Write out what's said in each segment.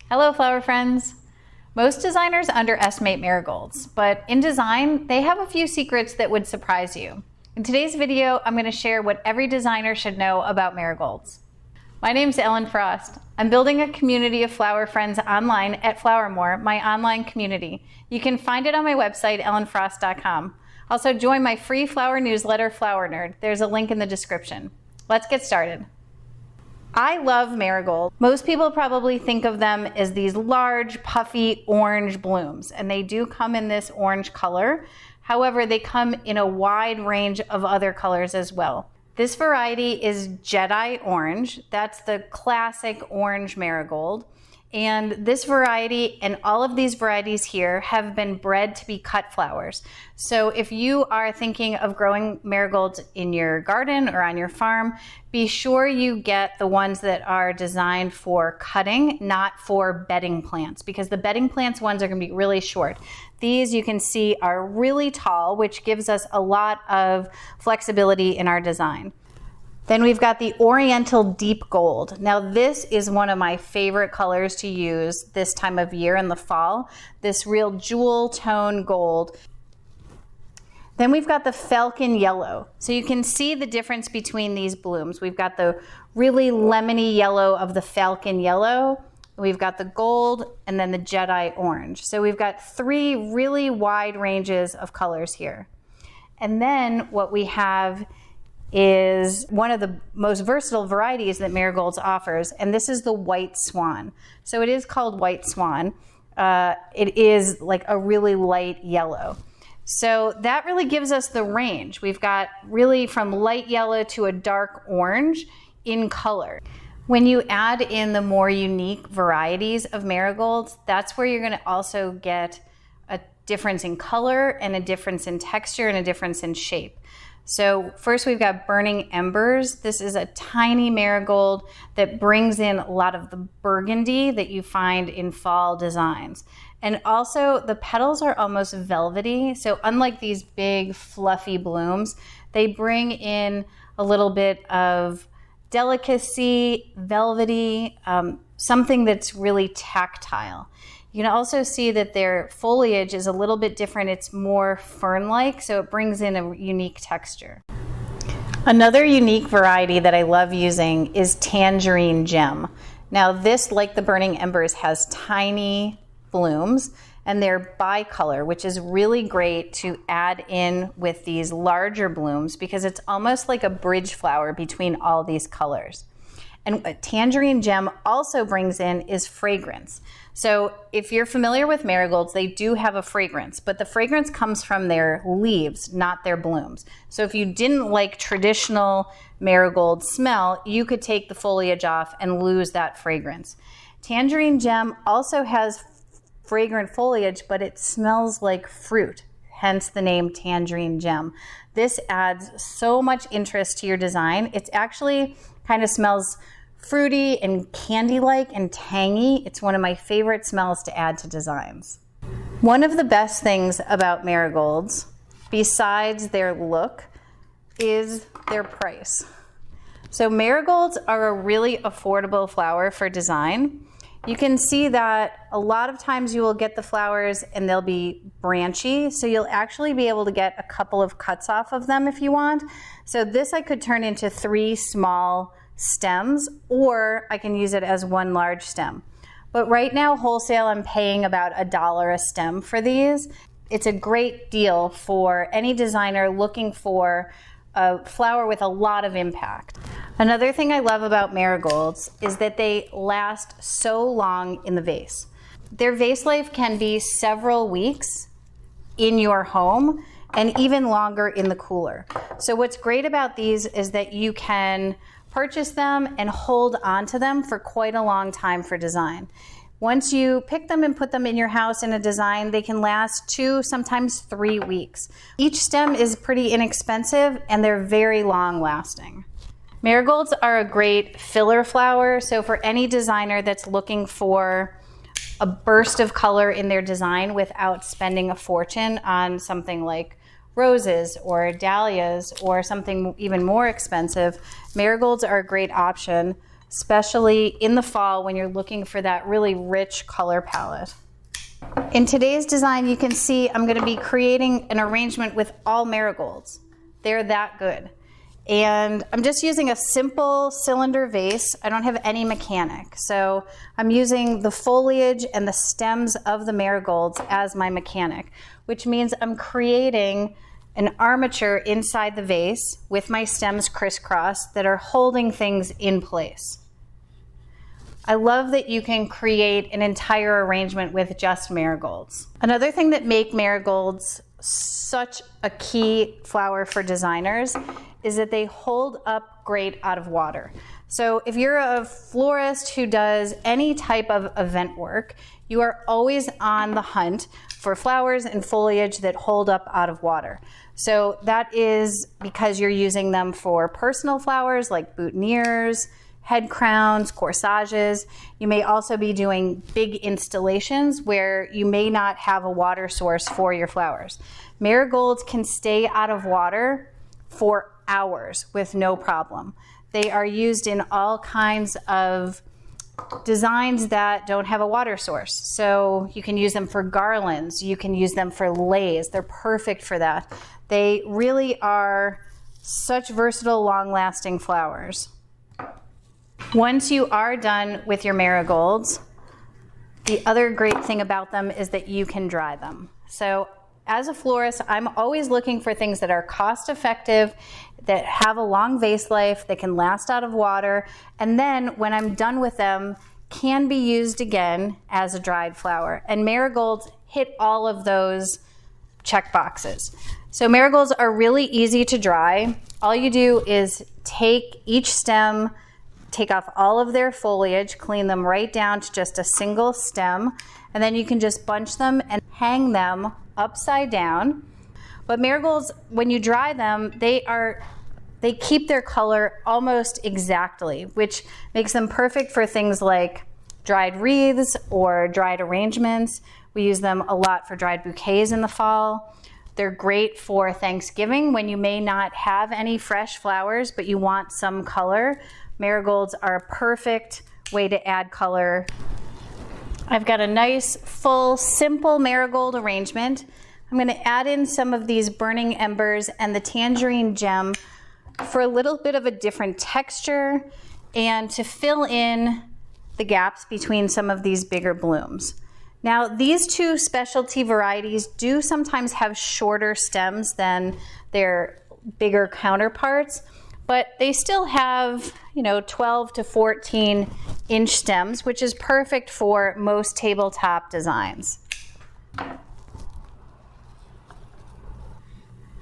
Hello, flower friends. Most designers underestimate marigolds, but in design, they have a few secrets that would surprise you. In today's video, I'm going to share what every designer should know about marigolds. My name's Ellen Frost. I'm building a community of flower friends online at Flowermore, my online community. You can find it on my website, ellenfrost.com. Also, join my free flower newsletter, Flower Nerd. There's a link in the description. Let's get started. I love marigolds. Most people probably think of them as these large, puffy orange blooms, and they do come in this orange color. However, they come in a wide range of other colors as well. This variety is Jedi orange. That's the classic orange marigold. And this variety and all of these varieties here have been bred to be cut flowers. So if you are thinking of growing marigolds in your garden or on your farm, be sure you get the ones that are designed for cutting, not for bedding plants, because the bedding plants ones are going to be really short. These you can see are really tall, which gives us a lot of flexibility in our design. Then we've got the Oriental Deep Gold. Now this is one of my favorite colors to use this time of year in the fall, this real jewel tone gold. Then we've got the Falcon Yellow. So you can see the difference between these blooms. We've got the really lemony yellow of the Falcon Yellow, we've got the gold, and then the Jedi Orange. So we've got three really wide ranges of colors here. And then what we have is one of the most versatile varieties that marigolds offers, and this is the white swan. So it is called white swan. It is like a really light yellow. So that really gives us the range. We've got really from light yellow to a dark orange in color. When you add in the more unique varieties of marigolds, that's where you're going to also get a difference in color and a difference in texture and a difference in shape. So first we've got Burning Embers. This is a tiny marigold that brings in a lot of the burgundy that you find in fall designs. And also the petals are almost velvety. So unlike these big fluffy blooms, they bring in a little bit of delicacy, velvety, something that's really tactile. You can also see that their foliage is a little bit different. It's more fern-like, so it brings in a unique texture. Another unique variety that I love using is Tangerine Gem. Now this, like the Burning Embers, has tiny blooms and they're bicolor, which is really great to add in with these larger blooms because it's almost like a bridge flower between all these colors. And what Tangerine Gem also brings in is fragrance. So if you're familiar with marigolds, they do have a fragrance, but the fragrance comes from their leaves, not their blooms. So if you didn't like traditional marigold smell, you could take the foliage off and lose that fragrance. Tangerine Gem also has fragrant foliage, but it smells like fruit, hence the name Tangerine Gem. This adds so much interest to your design. It's actually kind of smells fruity and candy-like and tangy. It's one of my favorite smells to add to designs. One of the best things about marigolds, besides their look, is their price. So marigolds are a really affordable flower for design. You can see that a lot of times you will get the flowers and they'll be branchy, so you'll actually be able to get a couple of cuts off of them if you want. So this I could turn into 3 small stems, or I can use it as 1 large stem. But right now, wholesale, I'm paying about $1 a stem for these. It's a great deal for any designer looking for a flower with a lot of impact. Another thing I love about marigolds is that they last so long in the vase. Their vase life can be several weeks in your home and even longer in the cooler. So what's great about these is that you can purchase them and hold on to them for quite a long time for design. Once you pick them and put them in your house in a design, they can last 2, sometimes 3 weeks. Each stem is pretty inexpensive and they're very long lasting. Marigolds are a great filler flower, so for any designer that's looking for a burst of color in their design without spending a fortune on something like roses or dahlias or something even more expensive, marigolds are a great option especially in the fall when you're looking for that really rich color palette. In today's design, you can see I'm going to be creating an arrangement with all marigolds. They're that good. And I'm just using a simple cylinder vase. I don't have any mechanic. So I'm using the foliage and the stems of the marigolds as my mechanic, which means I'm creating an armature inside the vase with my stems crisscrossed that are holding things in place. I love that you can create an entire arrangement with just marigolds. Another thing that make marigolds such a key flower for designers is that they hold up great out of water. So if you're a florist who does any type of event work, you are always on the hunt for flowers and foliage that hold up out of water. So that is because you're using them for personal flowers like boutonnieres, head crowns, corsages. You may also be doing big installations where you may not have a water source for your flowers. Marigolds can stay out of water for hours with no problem. They are used in all kinds of designs that don't have a water source. So you can use them for garlands, you can use them for leis. They're perfect for that. They really are such versatile, long-lasting flowers. Once you are done with your marigolds, the other great thing about them is that you can dry them. So as a florist, I'm always looking for things that are cost effective, that have a long vase life, that can last out of water, and then when I'm done with them, can be used again as a dried flower. And marigolds hit all of those check boxes. So marigolds are really easy to dry. All you do is take each stem, take off all of their foliage, clean them right down to just a single stem, and then you can just bunch them and hang them upside down. But marigolds, when you dry them, they keep their color almost exactly, which makes them perfect for things like dried wreaths or dried arrangements. We use them a lot for dried bouquets in the fall. They're great for Thanksgiving when you may not have any fresh flowers, but you want some color. Marigolds are a perfect way to add color. I've got a nice, full, simple marigold arrangement. I'm going to add in some of these burning embers and the tangerine gem for a little bit of a different texture and to fill in the gaps between some of these bigger blooms. Now, these two specialty varieties do sometimes have shorter stems than their bigger counterparts, but they still have, 12 to 14 inch stems, which is perfect for most tabletop designs.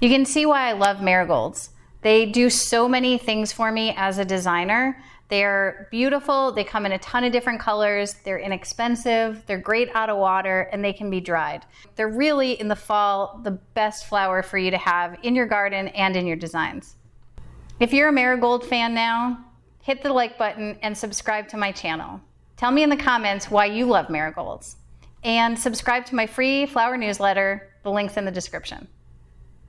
You can see why I love marigolds. They do so many things for me as a designer. They're beautiful, they come in a ton of different colors, they're inexpensive, they're great out of water, and they can be dried. They're really, in the fall, the best flower for you to have in your garden and in your designs. If you're a marigold fan now, hit the like button and subscribe to my channel. Tell me in the comments why you love marigolds. And subscribe to my free flower newsletter. The link's in the description.